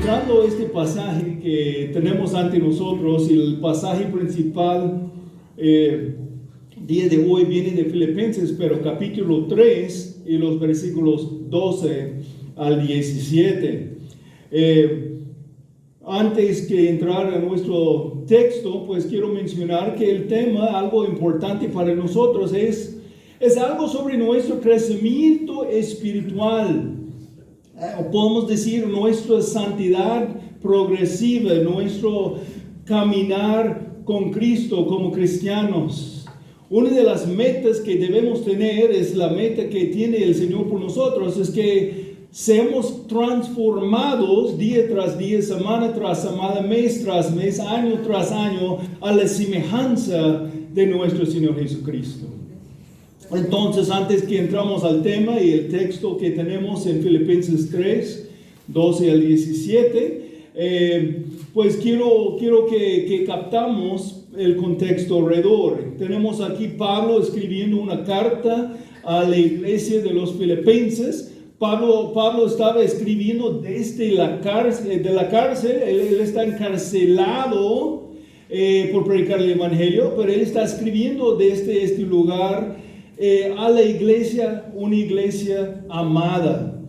entrando a este pasaje que tenemos ante nosotros, el pasaje principal día de hoy viene de Filipenses, pero capítulo 3 y los versículos 12 al 17. Antes que entrar a nuestro texto, pues quiero mencionar que el tema, algo importante para nosotros, es algo sobre nuestro crecimiento espiritual. O podemos decir nuestra santidad progresiva, nuestro caminar con Cristo como cristianos. Una de las metas que debemos tener es la meta que tiene el Señor por nosotros, es que seamos transformados día tras día, semana tras semana, mes tras mes, año tras año, a la semejanza de nuestro Señor Jesucristo. Entonces, antes que entramos al tema y el texto que tenemos en Filipenses 3, 12 al 17, pues quiero que captamos el contexto alrededor. Tenemos aquí Pablo escribiendo una carta a la iglesia de los Filipenses. Pablo estaba escribiendo desde la cárcel, él está encarcelado por predicar el evangelio, pero él está escribiendo desde este lugar a la iglesia, una iglesia amada,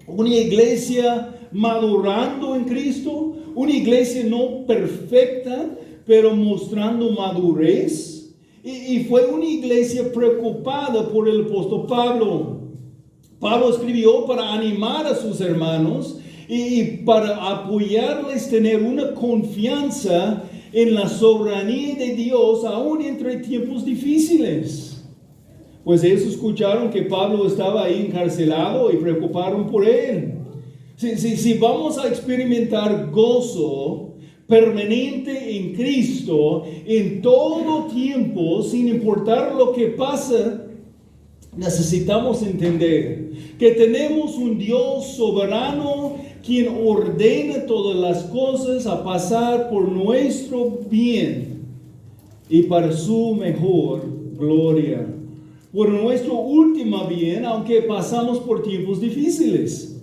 una iglesia madurando en Cristo, una iglesia no perfecta, pero mostrando madurez, y fue una iglesia preocupada por el apóstol Pablo. Pablo escribió para animar a sus hermanos y para apoyarles tener una confianza en la soberanía de Dios aún entre tiempos difíciles. Pues ellos escucharon que Pablo estaba ahí encarcelado y preocuparon por él. Si vamos a experimentar gozo permanente en Cristo en todo tiempo, sin importar lo que pasa, necesitamos entender que tenemos un Dios soberano quien ordena todas las cosas a pasar por nuestro bien y para su mejor gloria, por nuestro último bien, aunque pasamos por tiempos difíciles.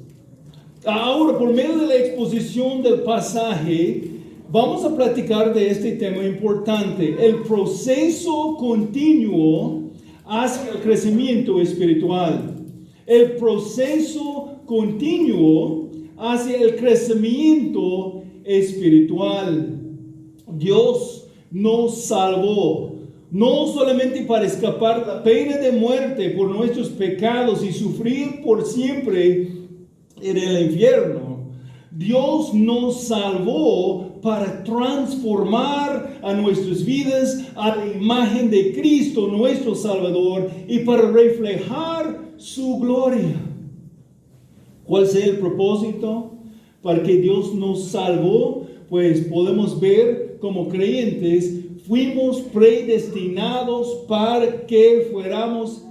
Ahora, por medio de la exposición del pasaje, vamos a platicar de este tema importante, el proceso continuo hacia el crecimiento espiritual. El proceso continuo hacia el crecimiento espiritual. Dios nos salvó, no solamente para escapar de la pena de muerte por nuestros pecados y sufrir por siempre en el infierno. Dios nos salvó para transformar a nuestras vidas a la imagen de Cristo, nuestro Salvador, y para reflejar su gloria. ¿Cuál es el propósito? Para que Dios nos salvó, pues podemos ver como creyentes, fuimos predestinados para que fuéramos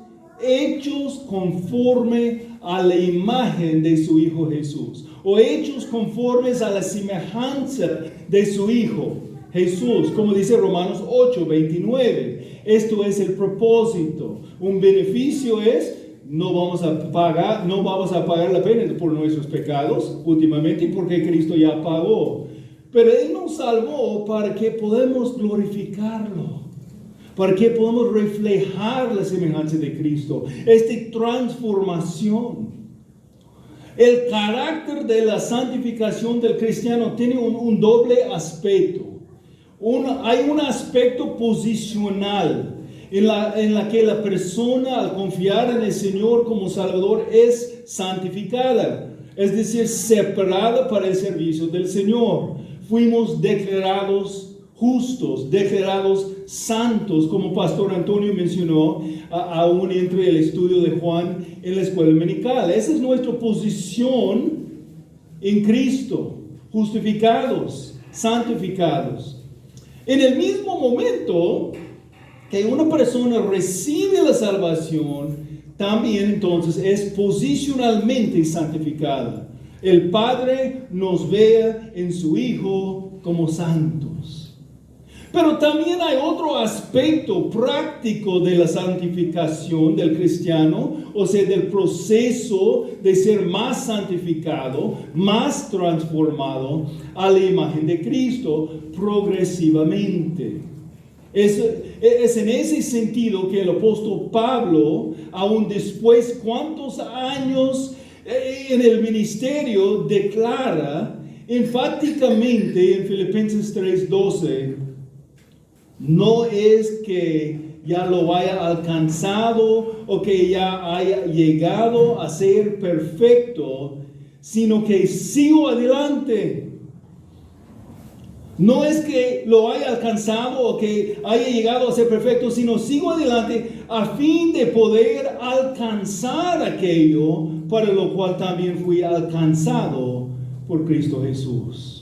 hechos conforme a la imagen de su Hijo Jesús, o hechos conformes a la semejanza de su Hijo Jesús, como dice Romanos 8, 29. Esto es el propósito. Un beneficio es, no vamos a pagar la pena por nuestros pecados últimamente, porque Cristo ya pagó. Pero Él nos salvó para que podamos glorificarlo, para que podamos reflejar la semejanza de Cristo, esta transformación. El carácter de la santificación del cristiano tiene un doble aspecto. Hay un aspecto posicional en la que la persona, al confiar en el Señor como Salvador, es santificada, es decir, separada para el servicio del Señor. Fuimos declarados justos, declarados santos, como Pastor Antonio mencionó aún entre el estudio de Juan en la escuela dominical. Esa es nuestra posición en Cristo, justificados, santificados. En el mismo momento que una persona recibe la salvación, también entonces es posicionalmente santificada. El Padre nos ve en su Hijo como santos. Pero también hay otro aspecto práctico de la santificación del cristiano, o sea, del proceso de ser más santificado, más transformado a la imagen de Cristo progresivamente. Es en ese sentido que el apóstol Pablo, aún después cuántos años en el ministerio, declara enfáticamente en Filipenses 3:12, no es que ya lo haya alcanzado o que ya haya llegado a ser perfecto, sino que sigo adelante. No es que lo haya alcanzado o que haya llegado a ser perfecto, sino sigo adelante a fin de poder alcanzar aquello para lo cual también fui alcanzado por Cristo Jesús.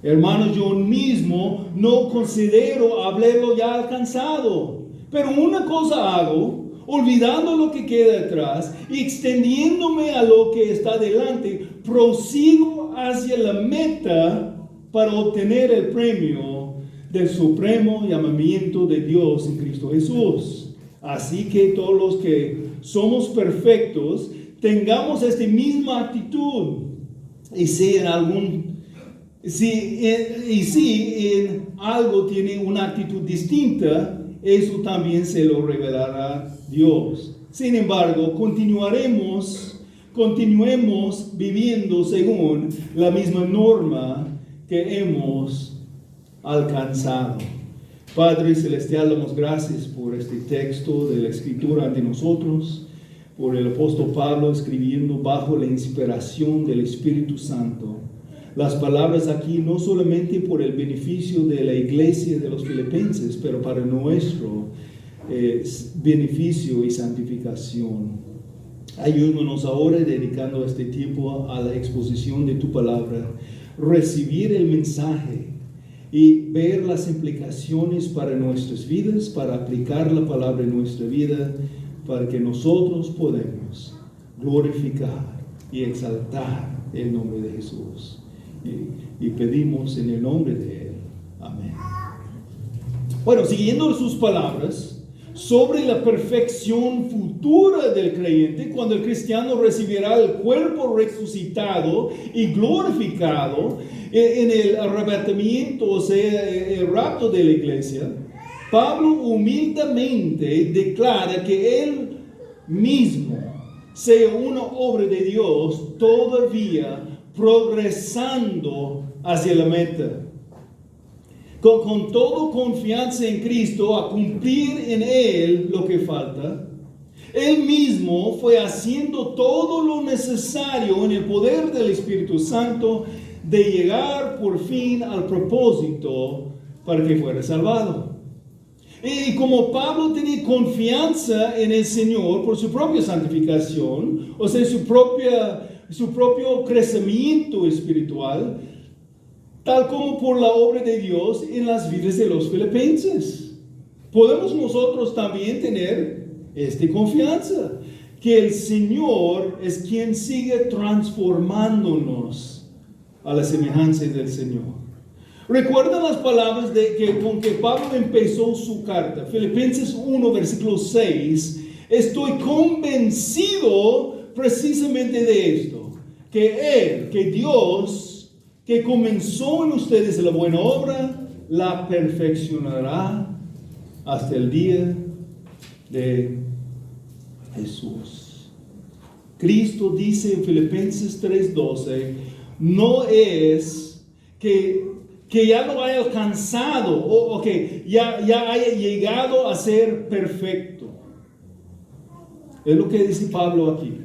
Hermanos, yo mismo no considero haberlo ya alcanzado, pero una cosa hago, olvidando lo que queda atrás y extendiéndome a lo que está delante, prosigo hacia la meta para obtener el premio del supremo llamamiento de Dios en Cristo Jesús. Así que todos los que somos perfectos, tengamos esta misma actitud. Y si en algo tiene una actitud distinta, eso también se lo revelará Dios. Sin embargo, continuemos viviendo según la misma norma que hemos alcanzado. Padre Celestial, damos gracias por este texto de la Escritura ante nosotros, por el apóstol Pablo escribiendo bajo la inspiración del Espíritu Santo. Las palabras aquí no solamente por el beneficio de la iglesia de los filipenses, pero para nuestro beneficio y santificación. Ayúdanos ahora, dedicando este tiempo a la exposición de tu palabra, recibir el mensaje y ver las implicaciones para nuestras vidas, para aplicar la palabra en nuestra vida, para que nosotros podamos glorificar y exaltar el nombre de Jesús. Y pedimos en el nombre de Él. Amén. Bueno, siguiendo sus palabras sobre la perfección futura del creyente, cuando el cristiano recibirá el cuerpo resucitado y glorificado en el arrebatamiento, o sea, el rapto de la iglesia, Pablo humildemente declara que él mismo sea una obra de Dios todavía progresando hacia la meta. Con toda confianza en Cristo, a cumplir en Él lo que falta, Él mismo fue haciendo todo lo necesario en el poder del Espíritu Santo de llegar por fin al propósito para que fuera salvado. Y como Pablo tenía confianza en el Señor por su propia santificación, o sea, su propio crecimiento espiritual, tal como por la obra de Dios en las vidas de los filipenses, podemos nosotros también tener esta confianza, que el Señor es quien sigue transformándonos a la semejanza del Señor. ¿Recuerdan las palabras con que Pablo empezó su carta? Filipenses 1, versículo 6. Estoy convencido precisamente de esto, que Dios, que comenzó en ustedes la buena obra, la perfeccionará hasta el día de Jesús. Cristo dice en Filipenses 3:12, no es que ya lo haya alcanzado o que ya haya llegado a ser perfecto. Es lo que dice Pablo aquí.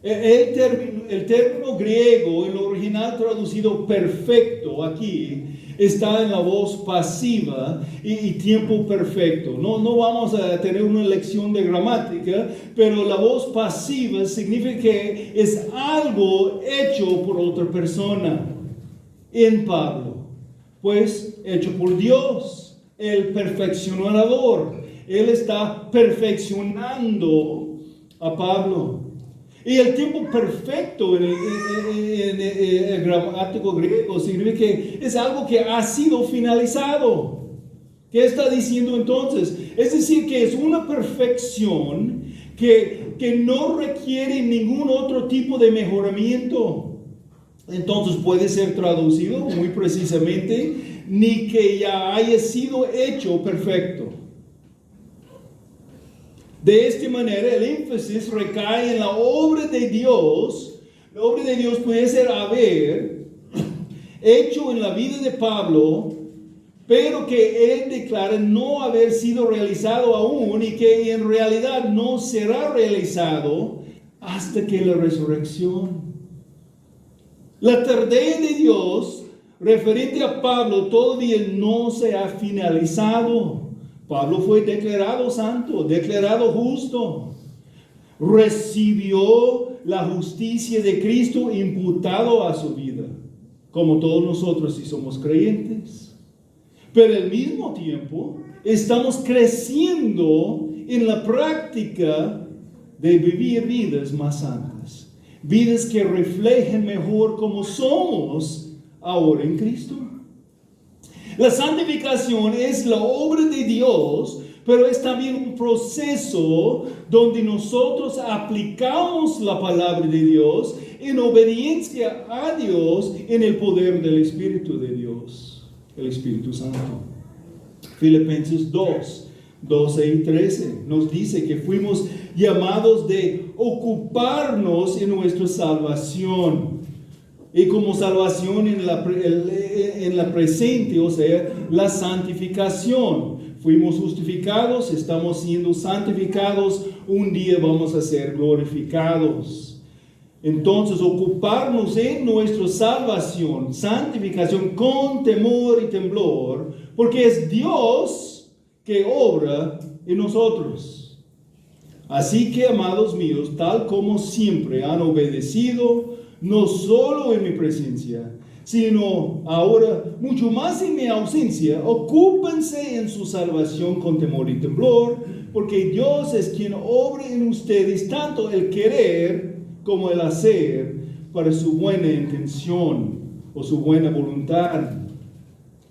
El término griego, en lo original traducido perfecto aquí, está en la voz pasiva y tiempo perfecto. No vamos a tener una lección de gramática, pero la voz pasiva significa que es algo hecho por otra persona. En Pablo, pues hecho por Dios, el perfeccionador. Él está perfeccionando a Pablo. Y el tiempo perfecto en el gramático griego significa que es algo que ha sido finalizado. ¿Qué está diciendo entonces? Es decir, que es una perfección que no requiere ningún otro tipo de mejoramiento. Entonces puede ser traducido muy precisamente, ni que ya haya sido hecho perfecto. De esta manera el énfasis recae en la obra de Dios. La obra de Dios puede ser haber hecho en la vida de Pablo, pero que él declara no haber sido realizado aún y que en realidad no será realizado hasta que la resurrección. La tarea de Dios referente a Pablo todavía no se ha finalizado. Pablo fue declarado santo, declarado justo. Recibió la justicia de Cristo imputado a su vida, como todos nosotros si somos creyentes. Pero al mismo tiempo estamos creciendo en la práctica de vivir vidas más santas, vidas que reflejen mejor cómo somos ahora en Cristo. La santificación es la obra de Dios, pero es también un proceso donde nosotros aplicamos la palabra de Dios en obediencia a Dios en el poder del Espíritu de Dios, el Espíritu Santo. Filipenses 2, 12 y 13 nos dice que fuimos llamados de ocuparnos en nuestra salvación. Y como salvación en la presente, o sea, la santificación. Fuimos justificados, estamos siendo santificados, un día vamos a ser glorificados. Entonces, ocuparnos en nuestra salvación, santificación con temor y temblor, porque es Dios que obra en nosotros. Así que, amados míos, tal como siempre han obedecido, no solo en mi presencia, sino ahora mucho más en mi ausencia, ocúpense en su salvación con temor y temblor, porque Dios es quien obra en ustedes tanto el querer como el hacer para su buena intención o su buena voluntad.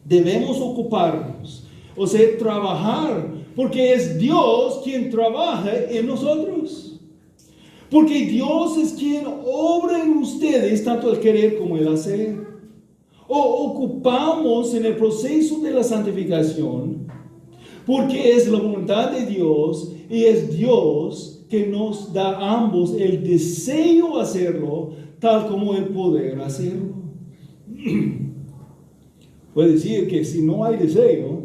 Debemos ocuparnos, o sea, trabajar, porque es Dios quien trabaja en nosotros. Porque Dios es quien obra en ustedes tanto el querer como el hacer. O ocupamos en el proceso de la santificación, porque es la voluntad de Dios y es Dios que nos da a ambos el deseo de hacerlo, tal como el poder hacerlo. Puede decir que si no hay deseo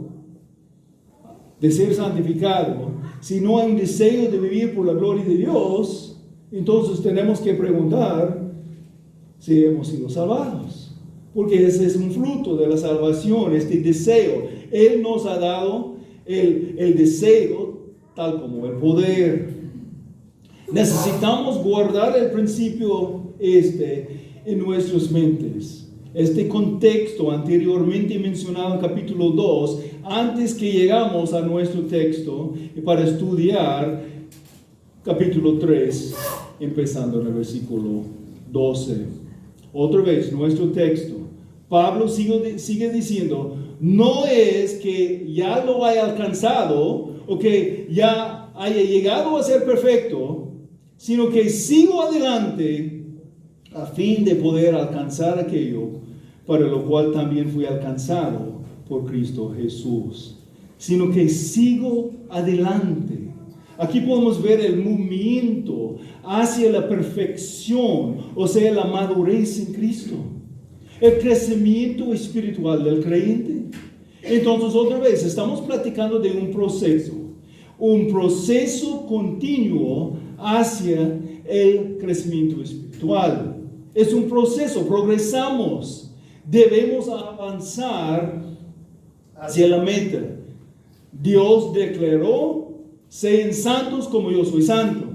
de ser santificado, si no hay un deseo de vivir por la gloria de Dios, entonces tenemos que preguntar si hemos sido salvados. Porque ese es un fruto de la salvación, este deseo. Él nos ha dado el deseo tal como el poder. Necesitamos guardar el principio en nuestras mentes. Este contexto anteriormente mencionado en capítulo 2, antes que llegamos a nuestro texto para estudiar capítulo 3, empezando en el versículo 12. Otra vez, nuestro texto. Pablo sigue diciendo, no es que ya lo haya alcanzado o que ya haya llegado a ser perfecto, sino que sigo adelante a fin de poder alcanzar aquello para lo cual también fui alcanzado por Cristo Jesús. Sino que sigo adelante. Aquí podemos ver el movimiento hacia la perfección, o sea, la madurez en Cristo. El crecimiento espiritual del creyente. Entonces, otra vez, estamos platicando de un proceso continuo hacia el crecimiento espiritual. Es un proceso, progresamos. Debemos avanzar hacia la meta. Dios declaró, sean santos como yo soy santo.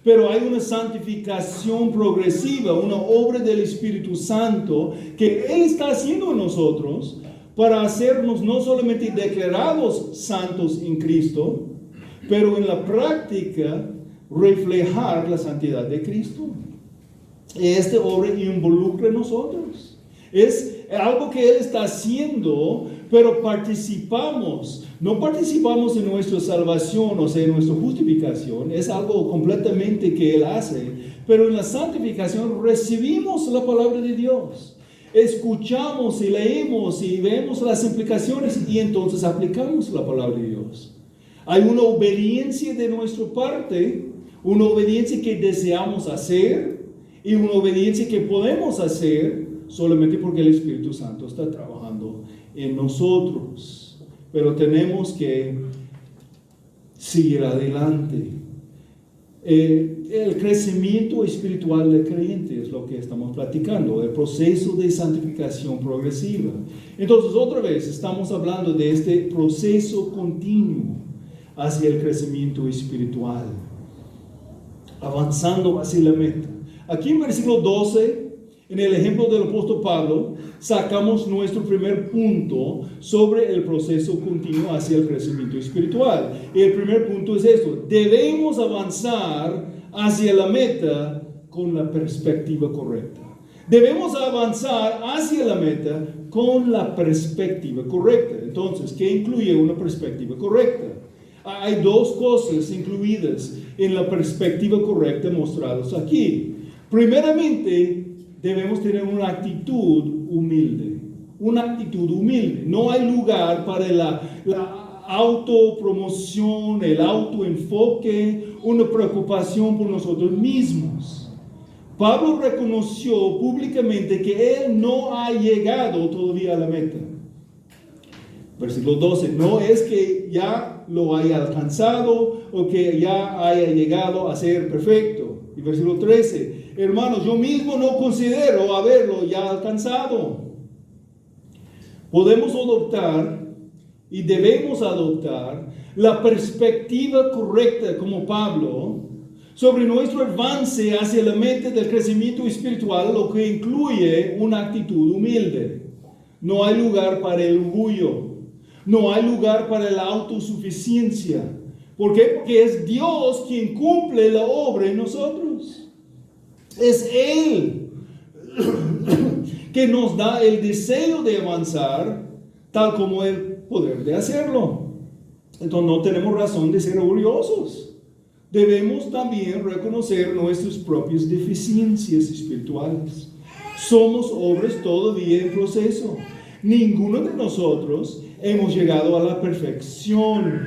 Pero hay una santificación progresiva, una obra del Espíritu Santo que Él está haciendo en nosotros para hacernos no solamente declarados santos en Cristo, pero en la práctica reflejar la santidad de Cristo. Esta obra involucra a nosotros. Es algo que Él está haciendo, pero participamos. No participamos en nuestra salvación, o sea, en nuestra justificación. Es algo completamente que Él hace. Pero en la santificación recibimos la palabra de Dios. Escuchamos y leemos y vemos las implicaciones y entonces aplicamos la palabra de Dios. Hay una obediencia de nuestra parte, una obediencia que deseamos hacer y una obediencia que podemos hacer solamente porque el Espíritu Santo está trabajando en nosotros. Pero tenemos que seguir adelante. El crecimiento espiritual del creyente es lo que estamos platicando, el proceso de santificación progresiva. Entonces, otra vez, estamos hablando de este proceso continuo hacia el crecimiento espiritual, avanzando hacia la meta. Aquí en versículo 12, en el ejemplo del apóstol Pablo, sacamos nuestro primer punto sobre el proceso continuo hacia el crecimiento espiritual. Y el primer punto es esto: debemos avanzar hacia la meta con la perspectiva correcta. Debemos avanzar hacia la meta con la perspectiva correcta. Entonces, ¿qué incluye una perspectiva correcta? Hay dos cosas incluidas en la perspectiva correcta mostradas aquí. Primeramente, debemos tener una actitud humilde. Una actitud humilde. No hay lugar para la autopromoción, el autoenfoque, una preocupación por nosotros mismos. Pablo reconoció públicamente que él no ha llegado todavía a la meta. Versículo 12, no es que ya lo haya alcanzado o que ya haya llegado a ser perfecto. Y versículo 13, hermanos, yo mismo no considero haberlo ya alcanzado. Podemos adoptar y debemos adoptar la perspectiva correcta como Pablo sobre nuestro avance hacia la meta del crecimiento espiritual, lo que incluye una actitud humilde. No hay lugar para el orgullo. No hay lugar para la autosuficiencia. ¿Por qué? Porque es Dios quien cumple la obra en nosotros. Es Él que nos da el deseo de avanzar, tal como el poder de hacerlo. Entonces no tenemos razón de ser orgullosos. Debemos también reconocer nuestras propias deficiencias espirituales. Somos hombres todavía en proceso. Ninguno de nosotros hemos llegado a la perfección,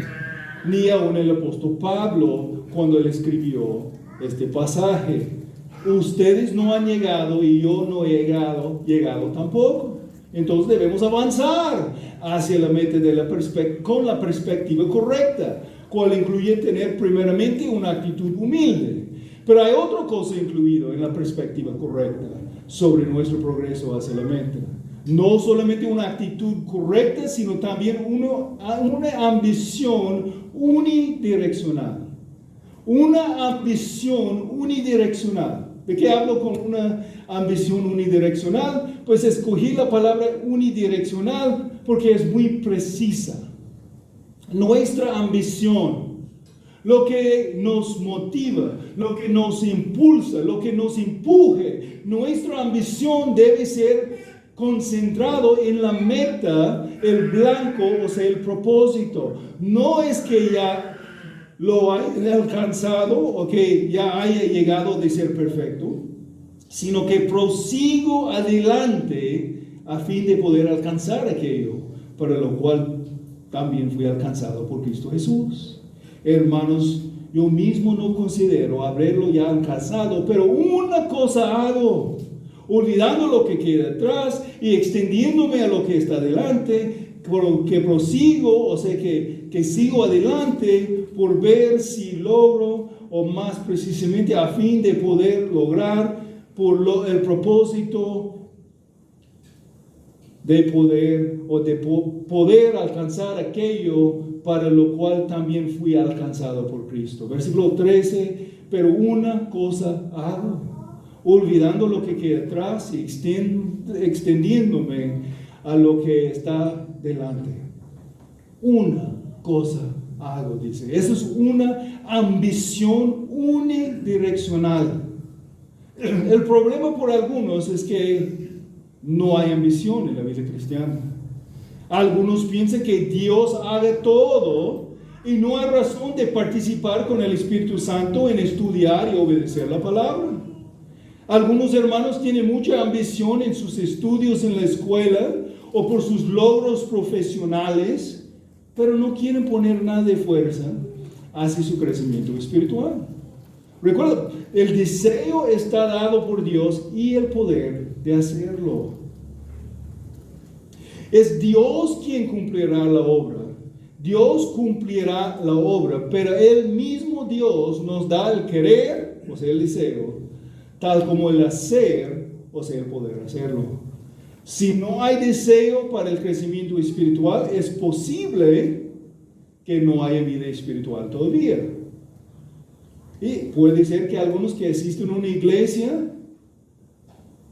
ni aun el apóstol Pablo cuando él escribió este pasaje. Ustedes no han llegado y yo no he llegado tampoco. Entonces debemos avanzar hacia la meta de con la perspectiva correcta, cual incluye tener primeramente una actitud humilde. Pero hay otra cosa incluida en la perspectiva correcta sobre nuestro progreso hacia la meta. No solamente una actitud correcta, sino también una ambición unidireccional. Una ambición unidireccional. ¿De qué hablo con una ambición unidireccional? Pues escogí la palabra unidireccional porque es muy precisa. Nuestra ambición, lo que nos motiva, lo que nos impulsa, lo que nos empuje, nuestra ambición debe ser concentrado en la meta, el blanco, o sea, el propósito. No es que ya lo haya alcanzado o que ya haya llegado de ser perfecto, sino que prosigo adelante a fin de poder alcanzar aquello para lo cual también fui alcanzado por Cristo Jesús. Hermanos, yo mismo no considero haberlo ya alcanzado, pero una cosa hago, olvidando lo que queda atrás y extendiéndome a lo que está delante, que prosigo, o sea que sigo adelante por ver si logro, o más precisamente a fin de poder lograr el propósito de poder alcanzar aquello para lo cual también fui alcanzado por Cristo. Versículo 13, pero una cosa hago, olvidando lo que queda atrás y extendiéndome a lo que está delante. Una cosa hago, dice. Eso es una ambición unidireccional. El problema por algunos es que no hay ambición en la vida cristiana. Algunos piensan que Dios haga todo y no hay razón de participar con el Espíritu Santo en estudiar y obedecer la palabra. Algunos hermanos tienen mucha ambición en sus estudios en la escuela o por sus logros profesionales, pero no quieren poner nada de fuerza hacia su crecimiento espiritual. Recuerda, el deseo está dado por Dios y el poder de hacerlo. Es Dios quien cumplirá la obra. Dios cumplirá la obra, pero el mismo Dios nos da el querer, o sea, el deseo, tal como el hacer, o sea, el poder hacerlo. Si no hay deseo para el crecimiento espiritual, es posible que no haya vida espiritual todavía. Y puede ser que algunos que asisten a una iglesia,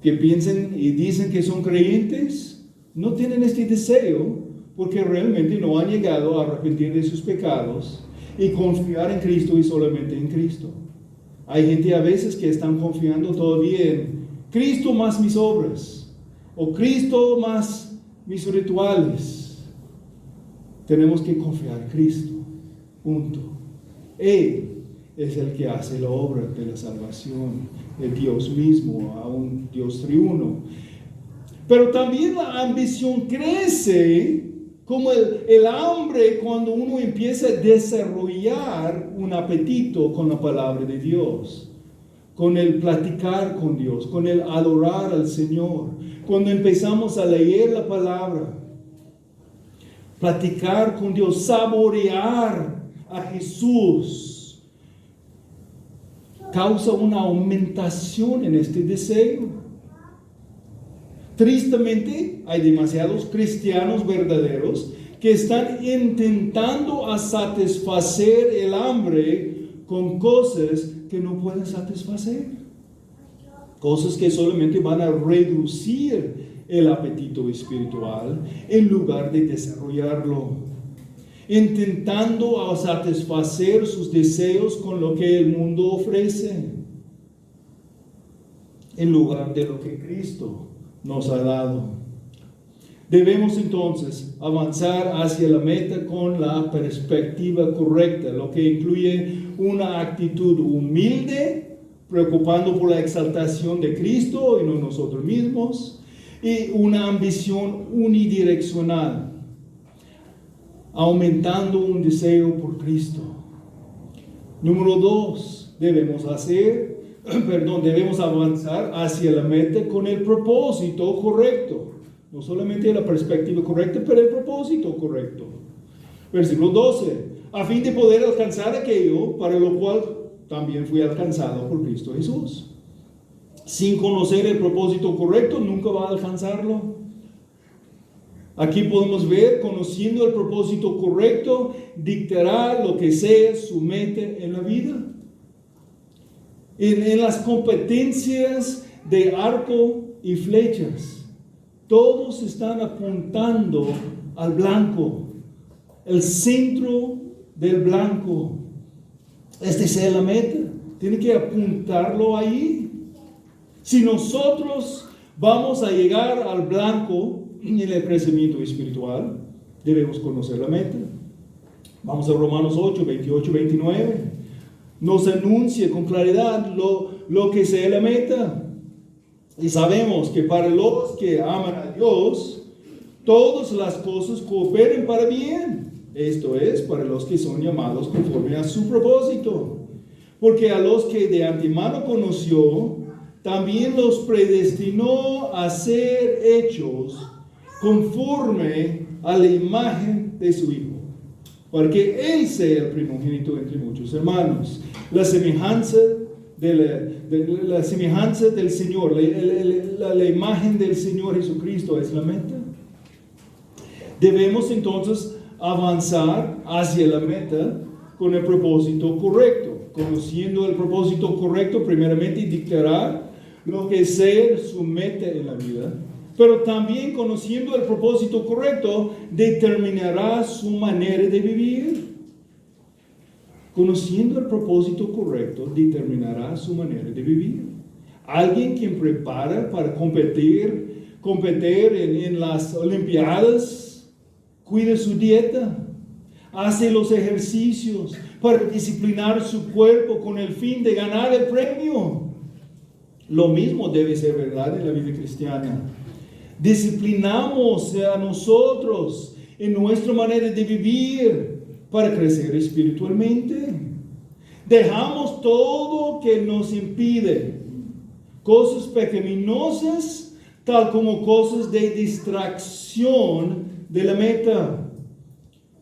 que piensen y dicen que son creyentes, no tienen este deseo porque realmente no han llegado a arrepentir de sus pecados y confiar en Cristo y solamente en Cristo. Hay gente a veces que están confiando todavía en Cristo más mis obras o Cristo más mis rituales. Tenemos que confiar en Cristo, punto. Él es el que hace la obra de la salvación, el Dios mismo, a un Dios triuno. Pero también la ambición crece como el hambre cuando uno empieza a desarrollar un apetito con la palabra de Dios, con el platicar con Dios, con el adorar al Señor. Cuando empezamos a leer la palabra, platicar con Dios, saborear a Jesús, causa una aumentación en este deseo. Tristemente, hay demasiados cristianos verdaderos que están intentando a satisfacer el hambre con cosas que no pueden satisfacer. Cosas que solamente van a reducir el apetito espiritual en lugar de desarrollarlo. Intentando a satisfacer sus deseos con lo que el mundo ofrece, en lugar de lo que Cristo nos ha dado. Debemos entonces avanzar hacia la meta con la perspectiva correcta, lo que incluye una actitud humilde, preocupando por la exaltación de Cristo y no nosotros mismos, y una ambición unidireccional, aumentando un deseo por Cristo. Número 2, debemos avanzar hacia la meta con el propósito correcto. No solamente la perspectiva correcta, pero el propósito correcto. Versículo 12. A fin de poder alcanzar aquello para lo cual también fui alcanzado por Cristo Jesús. Sin conocer el propósito correcto, nunca va a alcanzarlo. Aquí podemos ver, conociendo el propósito correcto, dictará lo que sea su meta en la vida. En las competencias de arco y flechas, todos están apuntando al blanco, el centro del blanco. Esta es la meta, tiene que apuntarlo ahí. Si nosotros vamos a llegar al blanco en el crecimiento espiritual, debemos conocer la meta. Vamos a Romanos 8, 28, 29. Nos anuncia con claridad lo que sea la meta. Y sabemos que para los que aman a Dios, todas las cosas cooperan para bien. Esto es, para los que son llamados conforme a su propósito. Porque a los que de antemano conoció, también los predestinó a ser hechos conforme a la imagen de su Hijo, para que Él sea el primogénito entre muchos hermanos. La semejanza del Señor, la imagen del Señor Jesucristo es la meta. Debemos entonces avanzar hacia la meta con el propósito correcto. Conociendo el propósito correcto, primeramente dictará lo que sea su meta en la vida. Pero también conociendo el propósito correcto, determinará su manera de vivir. Conociendo el propósito correcto, determinará su manera de vivir. Alguien quien prepara para competir en las Olimpiadas cuida su dieta, hace los ejercicios para disciplinar su cuerpo con el fin de ganar el premio. Lo mismo debe ser verdad en la vida cristiana. Disciplinamos a nosotros en nuestra manera de vivir para crecer espiritualmente. Dejamos todo que nos impide, cosas pecaminosas, tal como cosas de distracción de la meta.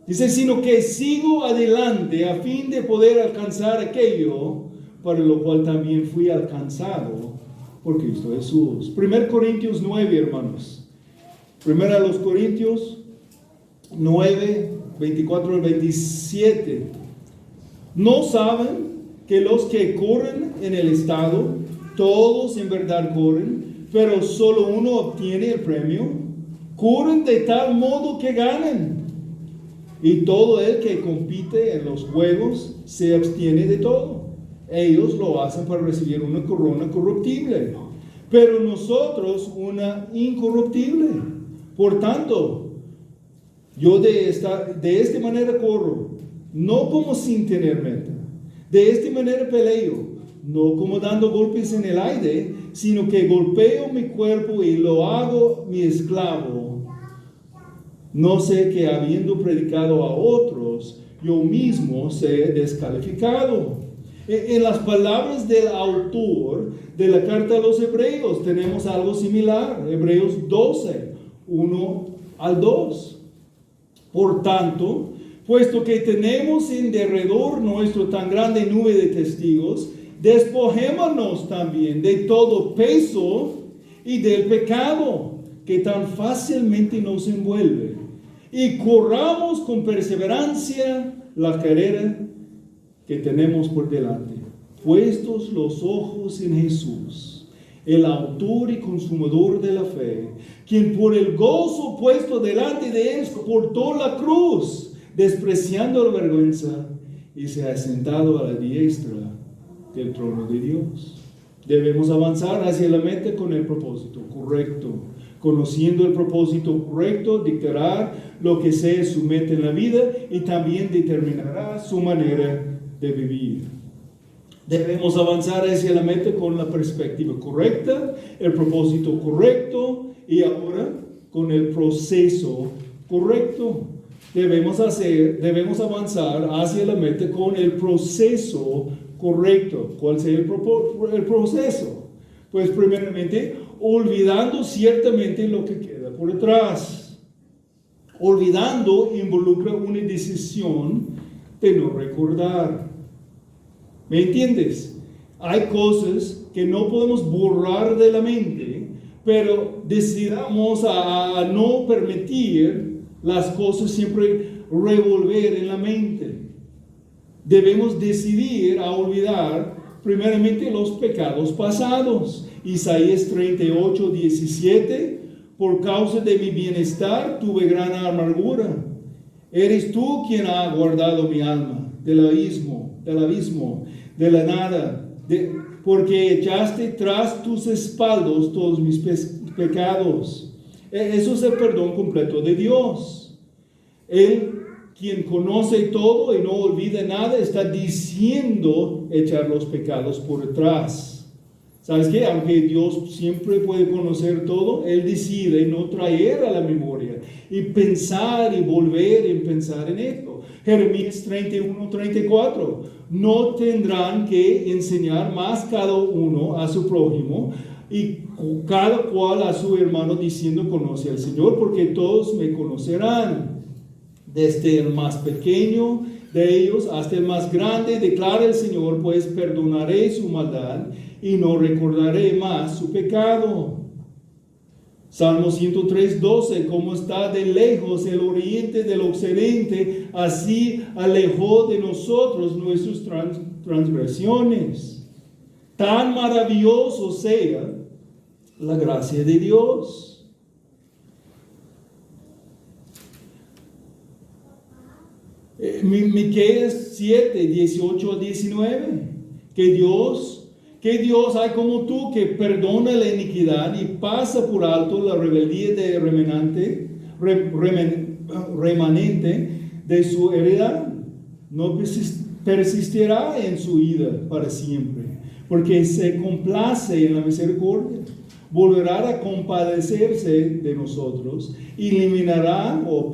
Dice, sino que sigo adelante a fin de poder alcanzar aquello para lo cual también fui alcanzado por Cristo Jesús. 1 Corintios 9, hermanos. 1 Corintios 9, 24 al 27. ¿No saben que los que corren en el estado, todos en verdad corren, pero solo uno obtiene el premio? Corren de tal modo que ganen. Y todo el que compite en los juegos se abstiene de todo. Ellos lo hacen para recibir una corona corruptible, pero nosotros una incorruptible. Por tanto, yo de esta manera corro, no como sin tener meta. De esta manera peleo, no como dando golpes en el aire, sino que golpeo mi cuerpo y lo hago mi esclavo. No sé que habiendo predicado a otros, yo mismo sé descalificado. En las palabras del autor de la carta a los Hebreos tenemos algo similar. Hebreos 12, 1 al 2. Por tanto, puesto que tenemos en derredor nuestro tan grande nube de testigos, despojémonos también de todo peso y del pecado que tan fácilmente nos envuelve, y corramos con perseverancia la carrera que tenemos por delante, puestos los ojos en Jesús, el autor y consumador de la fe, quien por el gozo puesto delante de él soportó la cruz, despreciando la vergüenza, y se ha sentado a la diestra del trono de Dios. Debemos avanzar hacia la meta con el propósito correcto. Conociendo el propósito correcto, dictará lo que sea su meta en la vida y también determinará su manera de vivir. Debemos avanzar hacia la meta con la perspectiva correcta, el propósito correcto y ahora con el proceso correcto. Debemos avanzar hacia la meta con el proceso correcto. ¿Cuál sería el proceso? Pues primeramente, olvidando ciertamente lo que queda por detrás. Olvidando involucra una decisión de no recordar. ¿Me entiendes? Hay cosas que no podemos borrar de la mente, pero decidamos a no permitir las cosas siempre revolver en la mente. Debemos decidir a olvidar primeramente los pecados pasados. Isaías 38, 17, por causa de mi bienestar tuve gran amargura. Eres tú quien ha guardado mi alma del abismo, de la nada, porque echaste tras tus espaldas todos mis pecados. Eso es el perdón completo de Dios. Él, quien conoce todo y no olvida nada, está diciendo echar los pecados por detrás. ¿Sabes qué? Aunque Dios siempre puede conocer todo, Él decide no traer a la memoria y pensar y volver a pensar en esto. Jeremías 31, 34. No tendrán que enseñar más cada uno a su prójimo y cada cual a su hermano diciendo conoce al Señor, porque todos me conocerán. Desde el más pequeño de ellos hasta el más grande, declara el Señor, pues perdonaré su maldad y no recordaré más su pecado. Salmo 103, 12, como está de lejos el oriente del occidente, así alejó de nosotros nuestras transgresiones. Tan maravilloso sea la gracia de Dios. Miqueas 7, 18 a 19, que Dios hay como tú que perdona la iniquidad y pasa por alto la rebeldía de remanente de su heredad. No persistirá en su ira para siempre, porque se complace en la misericordia. Volverá a compadecerse de nosotros, eliminará o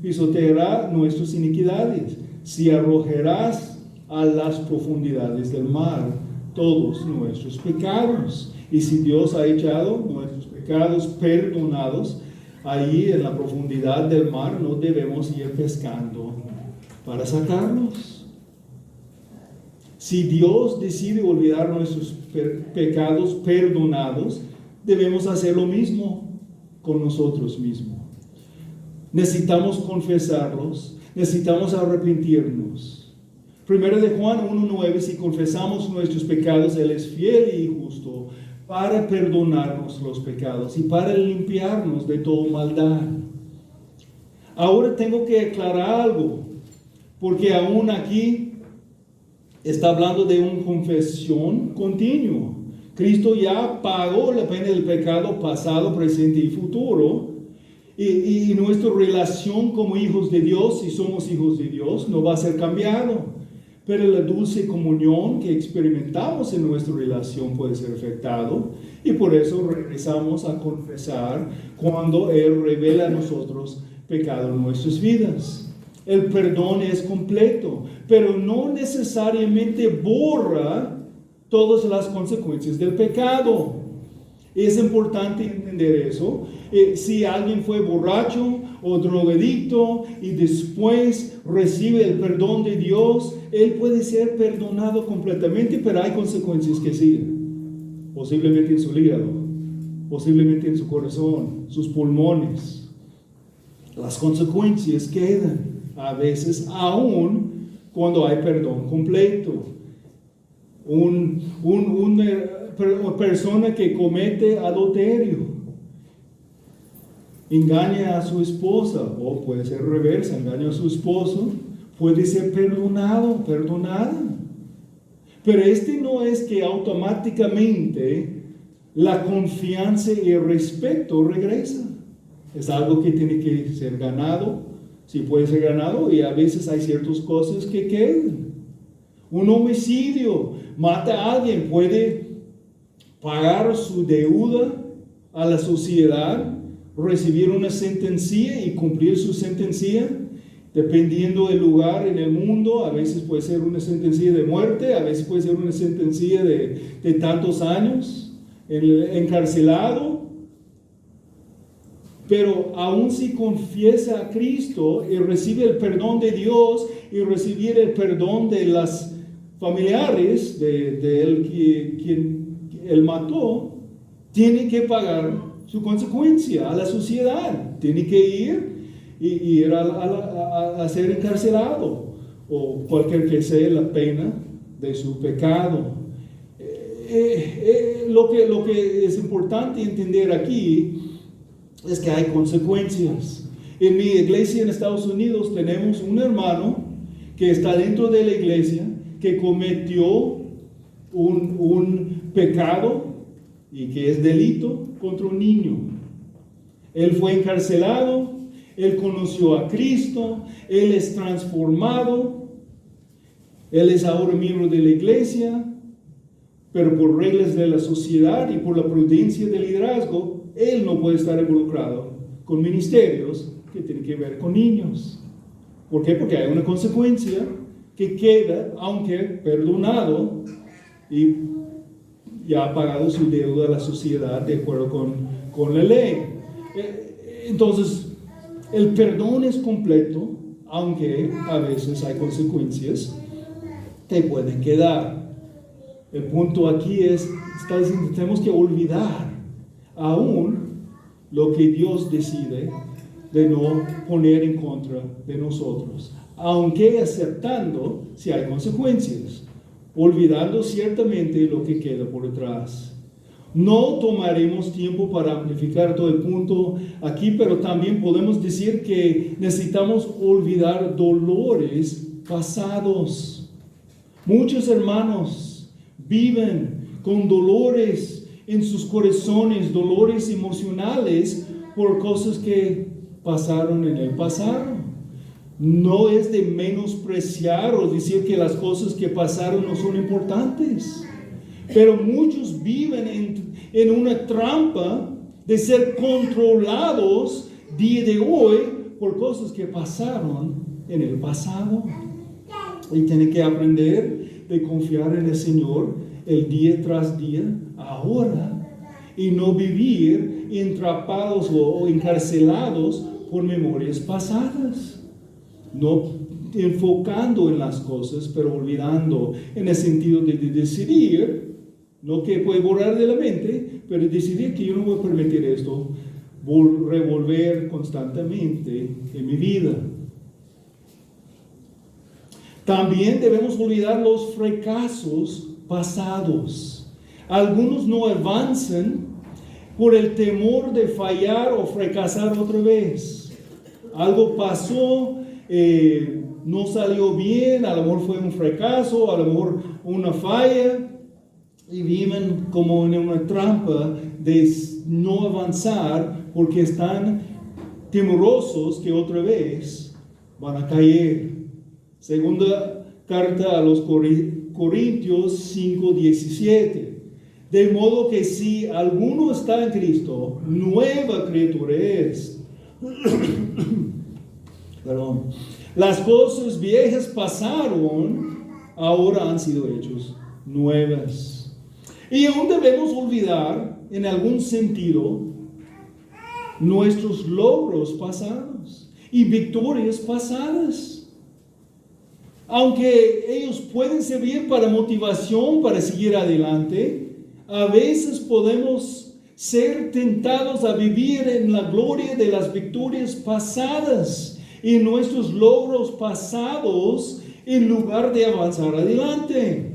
pisoteará nuestras iniquidades, si arrojarás a las profundidades del mar todos nuestros pecados. Y si Dios ha echado nuestros pecados perdonados, ahí en la profundidad del mar no debemos ir pescando para sacarlos. Si Dios decide olvidar nuestros pecados perdonados, debemos hacer lo mismo con nosotros mismos. Necesitamos confesarlos, necesitamos arrepentirnos. Primero de Juan 1:9, si confesamos nuestros pecados, Él es fiel y justo para perdonarnos los pecados y para limpiarnos de toda maldad. Ahora tengo que aclarar algo, porque aún aquí está hablando de una confesión continua. Cristo ya pagó la pena del pecado pasado, presente y futuro. Y nuestra relación como hijos de Dios, si somos hijos de Dios, no va a ser cambiado. Pero la dulce comunión que experimentamos en nuestra relación puede ser afectado. Y por eso regresamos a confesar cuando Él revela a nosotros pecado en nuestras vidas. El perdón es completo, pero no necesariamente borra todas las consecuencias del pecado. Es importante entender eso. Si alguien fue borracho o drogadicto y después recibe el perdón de Dios, él puede ser perdonado completamente, pero hay consecuencias que siguen. Posiblemente en su hígado, posiblemente en su corazón, sus pulmones. Las consecuencias quedan a veces aún cuando hay perdón completo. Una persona que comete adulterio engaña a su esposa, o puede ser reversa, engaña a su esposo, puede ser perdonada. Pero no es que automáticamente la confianza y el respeto regresa. Es algo que tiene que ser ganado, sí puede ser ganado, y a veces hay ciertas cosas que quedan. Un homicidio, mata a alguien, puede pagar su deuda a la sociedad, recibir una sentencia y cumplir su sentencia, dependiendo del lugar en el mundo. A veces puede ser una sentencia de muerte, a veces puede ser una sentencia de tantos años, encarcelado. Pero aún si confiesa a Cristo y recibe el perdón de Dios y recibir el perdón de las familiares de él, quien él mató, tiene que pagar su consecuencia a la sociedad. Tiene que ir a ser encarcelado, o cualquier que sea la pena de su pecado. Lo que es importante entender aquí es que hay consecuencias. En mi iglesia en Estados Unidos tenemos un hermano que está dentro de la iglesia, que cometió un pecado y que es delito contra un niño. Él fue encarcelado, él conoció a Cristo, él es transformado, él es ahora miembro de la iglesia, pero por reglas de la sociedad y por la prudencia del liderazgo, él no puede estar involucrado con ministerios que tienen que ver con niños. ¿Por qué? Porque hay una consecuencia que queda, aunque perdonado, y ya ha pagado su deuda a la sociedad de acuerdo con la ley. Entonces, el perdón es completo, aunque a veces hay consecuencias que pueden quedar. El punto aquí está diciendo, tenemos que olvidar aún lo que Dios decide de no poner en contra de nosotros, aunque aceptando si hay consecuencias, olvidando ciertamente lo que queda por detrás. No tomaremos tiempo para amplificar todo el punto aquí, pero también podemos decir que necesitamos olvidar dolores pasados. Muchos hermanos viven con dolores en sus corazones, dolores emocionales por cosas que pasaron en el pasado. No es de menospreciar o decir que las cosas que pasaron no son importantes. Pero muchos viven en una trampa de ser controlados día de hoy por cosas que pasaron en el pasado. Y tienen que aprender de confiar en el Señor el día tras día, ahora, y no vivir entrapados o encarcelados por memorias pasadas. No enfocando en las cosas, pero olvidando en el sentido de decidir, no que puede borrar de la mente, pero decidir que yo no voy a permitir esto revolver constantemente en mi vida. También debemos olvidar los fracasos pasados. Algunos no avanzan por el temor de fallar o fracasar otra vez. Algo pasó, no salió bien, a lo mejor fue un fracaso, a lo mejor una falla, y viven como en una trampa de no avanzar porque están temerosos que otra vez van a caer. Segunda carta a los Corintios 5:17. De modo que si alguno está en Cristo, nueva criatura es. Perdón. Las cosas viejas pasaron, ahora han sido hechas nuevas. Y aún debemos olvidar, en algún sentido, nuestros logros pasados y victorias pasadas. Aunque ellos pueden servir para motivación, para seguir adelante, a veces podemos ser tentados a vivir en la gloria de las victorias pasadas y nuestros logros pasados en lugar de avanzar adelante.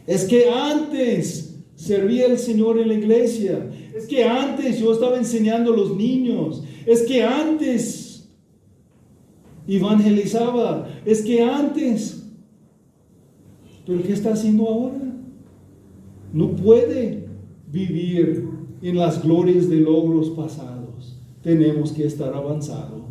Es que antes servía al Señor en la iglesia. Es que antes yo estaba enseñando a los niños. Es que antes evangelizaba. Es que antes. ¿Pero qué está haciendo ahora? No puede vivir en las glorias de logros pasados. Tenemos que estar avanzando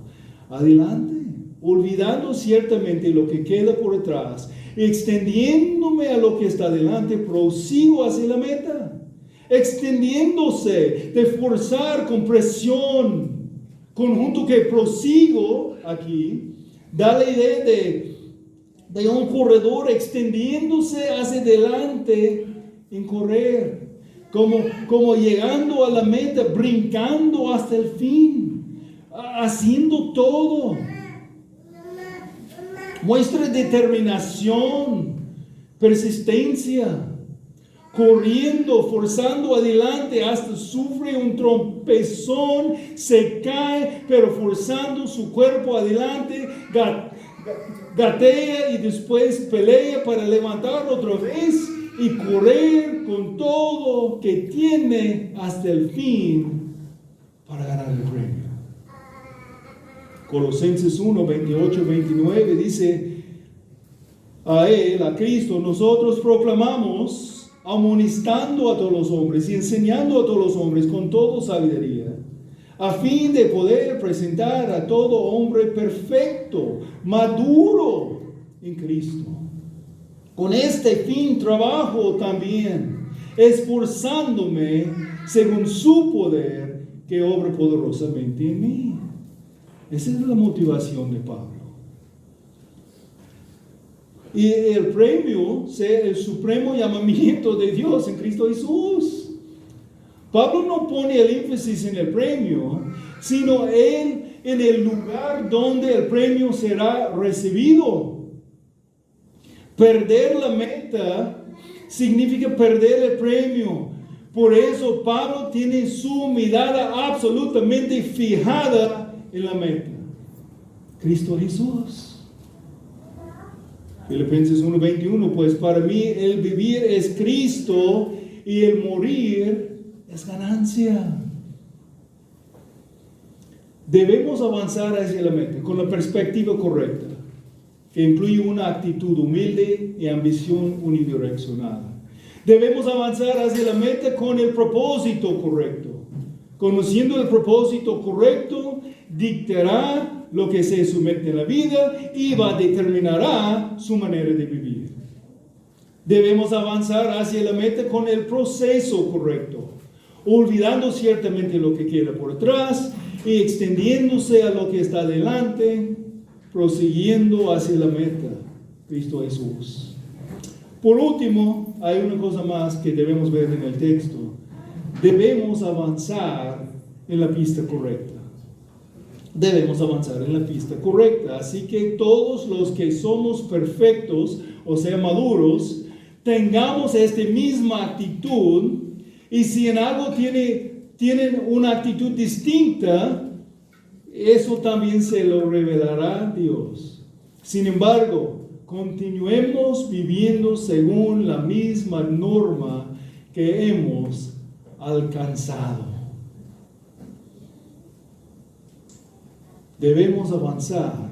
adelante, olvidando ciertamente lo que queda por detrás, extendiéndome a lo que está delante, prosigo hacia la meta, extendiéndose, de forzar con presión, conjunto que prosigo aquí, da la idea de un corredor extendiéndose hacia adelante en correr, como llegando a la meta, brincando hasta el fin, haciendo todo. Muestra determinación, persistencia, corriendo, forzando adelante, hasta sufre un tropezón, se cae, pero forzando su cuerpo adelante, gatea y después pelea para levantar otra vez y correr con todo que tiene hasta el fin para ganar el premio. Colosenses 1, 28, 29 dice: a Él, a Cristo, nosotros proclamamos, amonestando a todos los hombres y enseñando a todos los hombres con toda sabiduría, a fin de poder presentar a todo hombre perfecto, maduro en Cristo. Con este fin trabajo también, esforzándome según su poder que obra poderosamente en mí. Esa es la motivación de Pablo. Y el premio, el supremo llamamiento de Dios en Cristo Jesús. Pablo no pone el énfasis en el premio, sino en el lugar donde el premio será recibido. Perder la meta significa perder el premio. Por eso Pablo tiene su mirada absolutamente fijada en la meta, Cristo Jesús. Filipenses 1:21, pues para mí el vivir es Cristo y el morir es ganancia. Debemos avanzar hacia la meta con la perspectiva correcta, que incluye una actitud humilde y ambición unidireccionada. Debemos avanzar hacia la meta con el propósito correcto, Conociendo el propósito correcto, dictará lo que se somete en la vida y determinará su manera de vivir. Debemos avanzar hacia la meta con el proceso correcto, olvidando ciertamente lo que queda por atrás y extendiéndose a lo que está delante, prosiguiendo hacia la meta, Cristo Jesús. Por último, hay una cosa más que debemos ver en el texto. Debemos avanzar en la pista correcta. Debemos avanzar en la pista correcta. Así que todos los que somos perfectos, o sea, maduros, tengamos esta misma actitud. Y si en algo tienen una actitud distinta, eso también se lo revelará Dios. Sin embargo, continuemos viviendo según la misma norma que hemos alcanzado. Debemos avanzar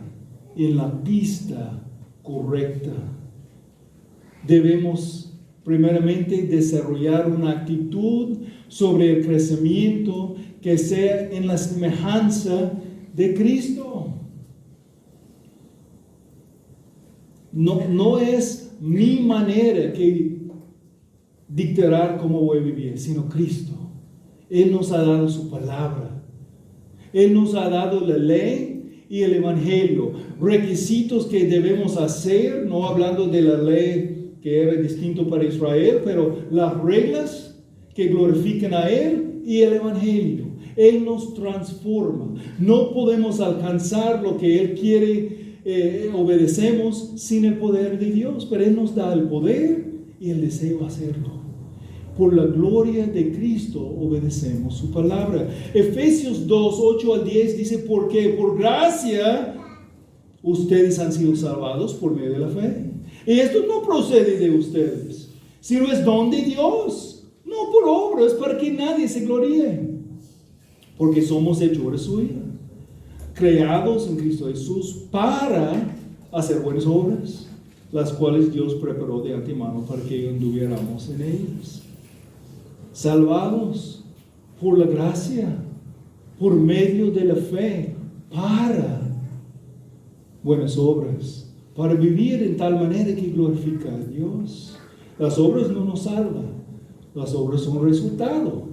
en la pista correcta. Debemos primeramente desarrollar una actitud sobre el crecimiento que sea en la semejanza de Cristo. No es mi manera que dictará cómo voy a vivir, sino Cristo. Él nos ha dado su palabra. Él nos ha dado la ley y el evangelio. Requisitos que debemos hacer, no hablando de la ley que era distinto para Israel, pero las reglas que glorifican a Él y el evangelio. Él nos transforma. No podemos alcanzar lo que Él quiere. Obedecemos sin el poder de Dios, pero Él nos da el poder y el deseo de hacerlo. Por la gloria de Cristo obedecemos su palabra. Efesios 2, 8 al 10 dice, porque por gracia ustedes han sido salvados por medio de la fe. Y esto no procede de ustedes, sino es don de Dios, no por obras para que nadie se gloríe. Porque somos hechura suya, creados en Cristo Jesús para hacer buenas obras, las cuales Dios preparó de antemano para que anduviéramos en ellas. Salvados por la gracia, por medio de la fe, para buenas obras, para vivir en tal manera que glorifica a Dios. Las obras no nos salvan, las obras son resultado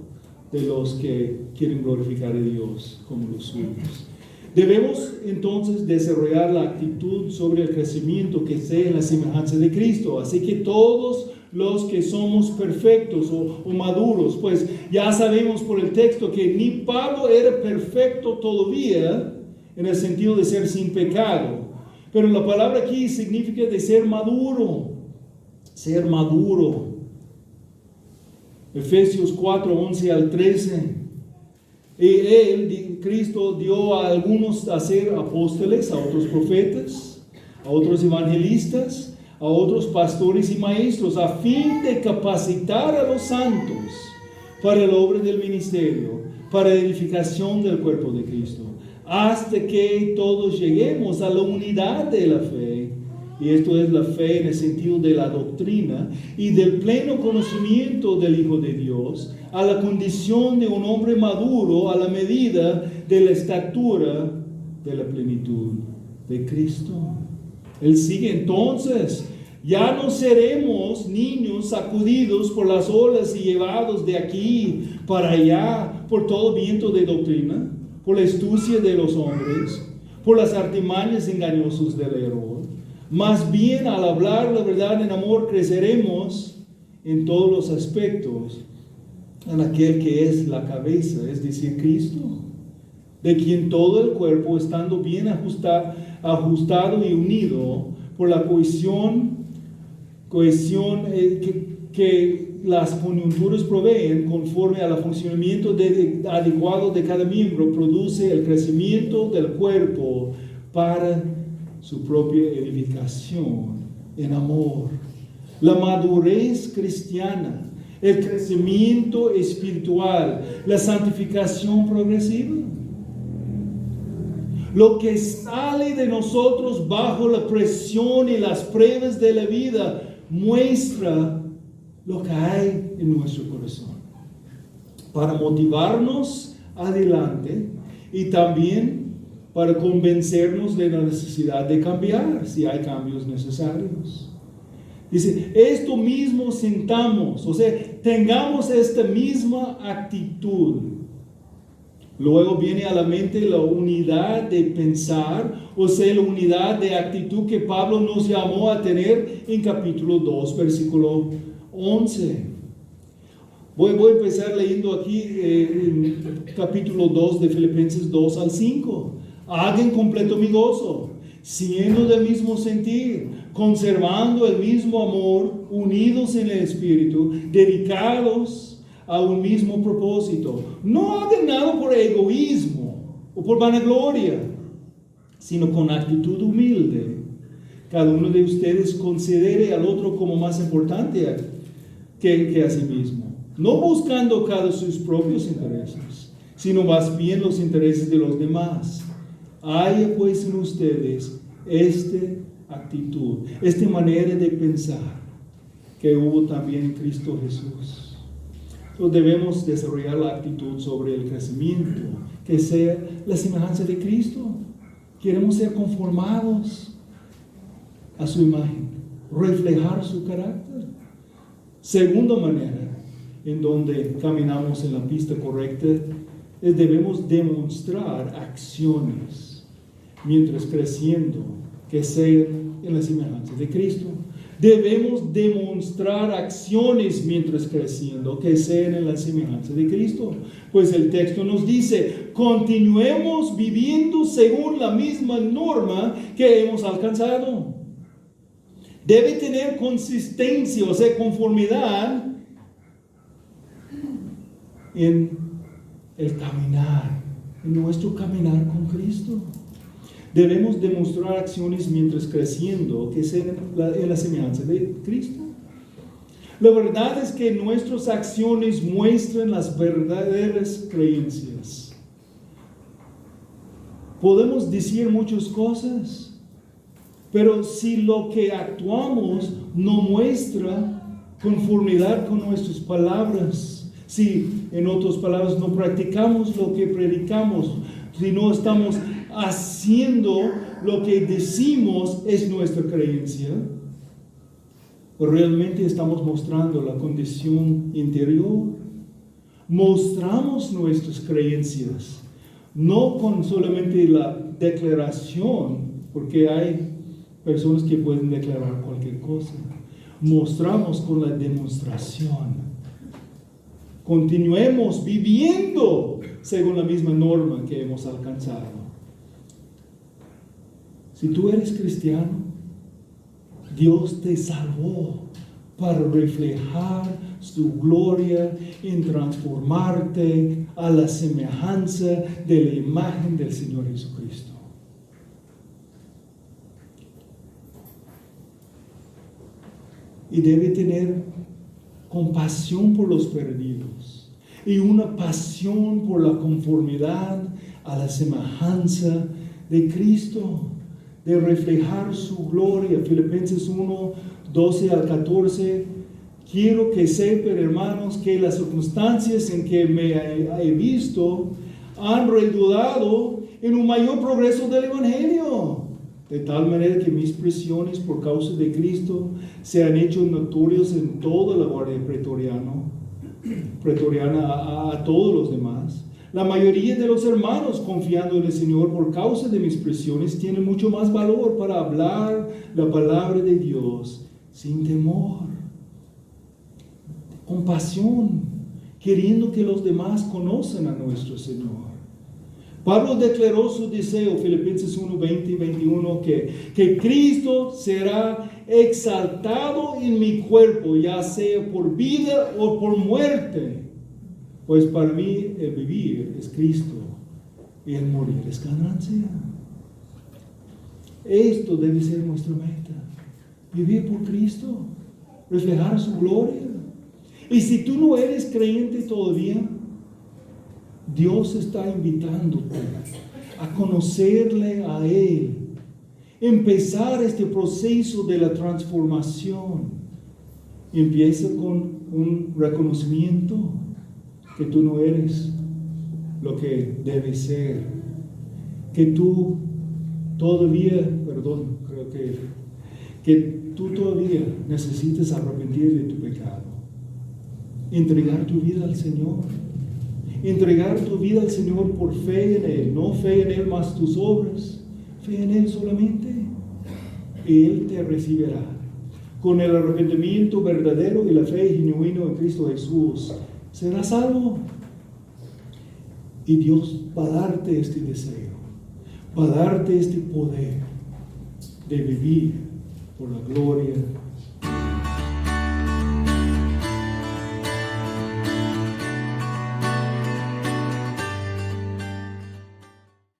de los que quieren glorificar a Dios como los suyos. Debemos entonces desarrollar la actitud sobre el crecimiento que sea en la semejanza de Cristo. Así que todos los que somos perfectos o maduros, pues ya sabemos por el texto que ni Pablo era perfecto todavía en el sentido de ser sin pecado. Pero la palabra aquí significa de ser maduro. Ser maduro. Efesios 4, 11 al 13. Cristo dio a algunos a ser apóstoles, a otros profetas, a otros evangelistas, a otros pastores y maestros, a fin de capacitar a los santos para la obra del ministerio, para edificación del cuerpo de Cristo, hasta que todos lleguemos a la unidad de la fe. Y esto es la fe en el sentido de la doctrina y del pleno conocimiento del Hijo de Dios, a la condición de un hombre maduro a la medida de la estatura de la plenitud de Cristo. Él sigue entonces, ya no seremos niños sacudidos por las olas y llevados de aquí para allá por todo viento de doctrina, por la astucia de los hombres, por las artimañas engañosas del error. Más bien, al hablar la verdad en amor, creceremos en todos los aspectos en aquel que es la cabeza, es decir, Cristo, de quien todo el cuerpo, estando bien ajustado y unido por la cohesión que las coyunturas proveen, conforme al funcionamiento adecuado de cada miembro, produce el crecimiento del cuerpo para su propia edificación en amor. La madurez cristiana, el crecimiento espiritual, la santificación progresiva. Lo que sale de nosotros bajo la presión y las pruebas de la vida muestra lo que hay en nuestro corazón, para motivarnos adelante y también para convencernos de la necesidad de cambiar si hay cambios necesarios. Dice, esto mismo sintamos, o sea, tengamos esta misma actitud. Luego viene a la mente la unidad de pensar, o sea, la unidad de actitud que Pablo nos llamó a tener en capítulo 2, versículo 11. Voy a empezar leyendo aquí en capítulo 2 de Filipenses 2 al 5. Hagan completo mi gozo, siendo del mismo sentir, conservando el mismo amor, unidos en el Espíritu, dedicados a un mismo propósito. No hagan nada por egoísmo o por vanagloria, sino con actitud humilde. Cada uno de ustedes considere al otro como más importante que a sí mismo, no buscando cada sus propios intereses, sino más bien los intereses de los demás. Haya pues en ustedes esta actitud, esta manera de pensar que hubo también en Cristo Jesús. Entonces debemos desarrollar la actitud sobre el crecimiento, que sea la semejanza de Cristo. Queremos ser conformados a su imagen, reflejar su carácter. Segunda manera en donde caminamos en la pista correcta es debemos demostrar acciones mientras creciendo que sean en la semejanza de Cristo. Debemos demostrar acciones mientras creciendo que sean en la semejanza de Cristo. Pues el texto nos dice, continuemos viviendo según la misma norma que hemos alcanzado. Debe tener consistencia, o sea, conformidad en el caminar, en nuestro caminar con Cristo. Debemos demostrar acciones mientras creciendo que sean en la semejanza de Cristo. La verdad es que nuestras acciones muestran las verdaderas creencias. Podemos decir muchas cosas, pero si lo que actuamos no muestra conformidad con nuestras palabras, si en otras palabras no practicamos lo que predicamos, si no estamos haciendo lo que decimos es nuestra creencia, pues realmente estamos mostrando la condición interior. Mostramos nuestras creencias, no con solamente la declaración, porque hay personas que pueden declarar cualquier cosa. Mostramos con la demostración. Continuemos viviendo según la misma norma que hemos alcanzado. Si tú eres cristiano, Dios te salvó para reflejar su gloria en transformarte a la semejanza de la imagen del Señor Jesucristo. Y debe tener compasión por los perdidos y una pasión por la conformidad a la semejanza de Cristo, de reflejar su gloria. Filipenses 1, 12 al 14. Quiero que sepan, hermanos, que las circunstancias en que me he visto han redundado en un mayor progreso del Evangelio, de tal manera que mis prisiones por causa de Cristo se han hecho notorios en toda la guardia pretoriana a todos los demás. La mayoría de los hermanos, confiando en el Señor por causa de mis prisiones, tienen mucho más valor para hablar la palabra de Dios sin temor, compasión, queriendo que los demás conozcan a nuestro Señor. Pablo declaró su deseo, Filipenses 1, 20 y 21, que Cristo será exaltado en mi cuerpo, ya sea por vida o por muerte. Pues para mí el vivir es Cristo y el morir es ganancia. Esto debe ser nuestra meta. Vivir por Cristo, reflejar su gloria. Y si tú no eres creyente todavía, Dios está invitándote a conocerle a Él. Empezar este proceso de la transformación. Empieza con un reconocimiento que tú no eres lo que debe ser. Que tú todavía, que tú todavía necesitas arrepentir de tu pecado. Entregar tu vida al Señor. Entregar tu vida al Señor por fe en Él, no fe en Él más tus obras, fe en Él solamente. Él te recibirá. Con el arrepentimiento verdadero y la fe genuina en Cristo Jesús, serás salvo. Y Dios va a darte este deseo, va a darte este poder de vivir por la gloria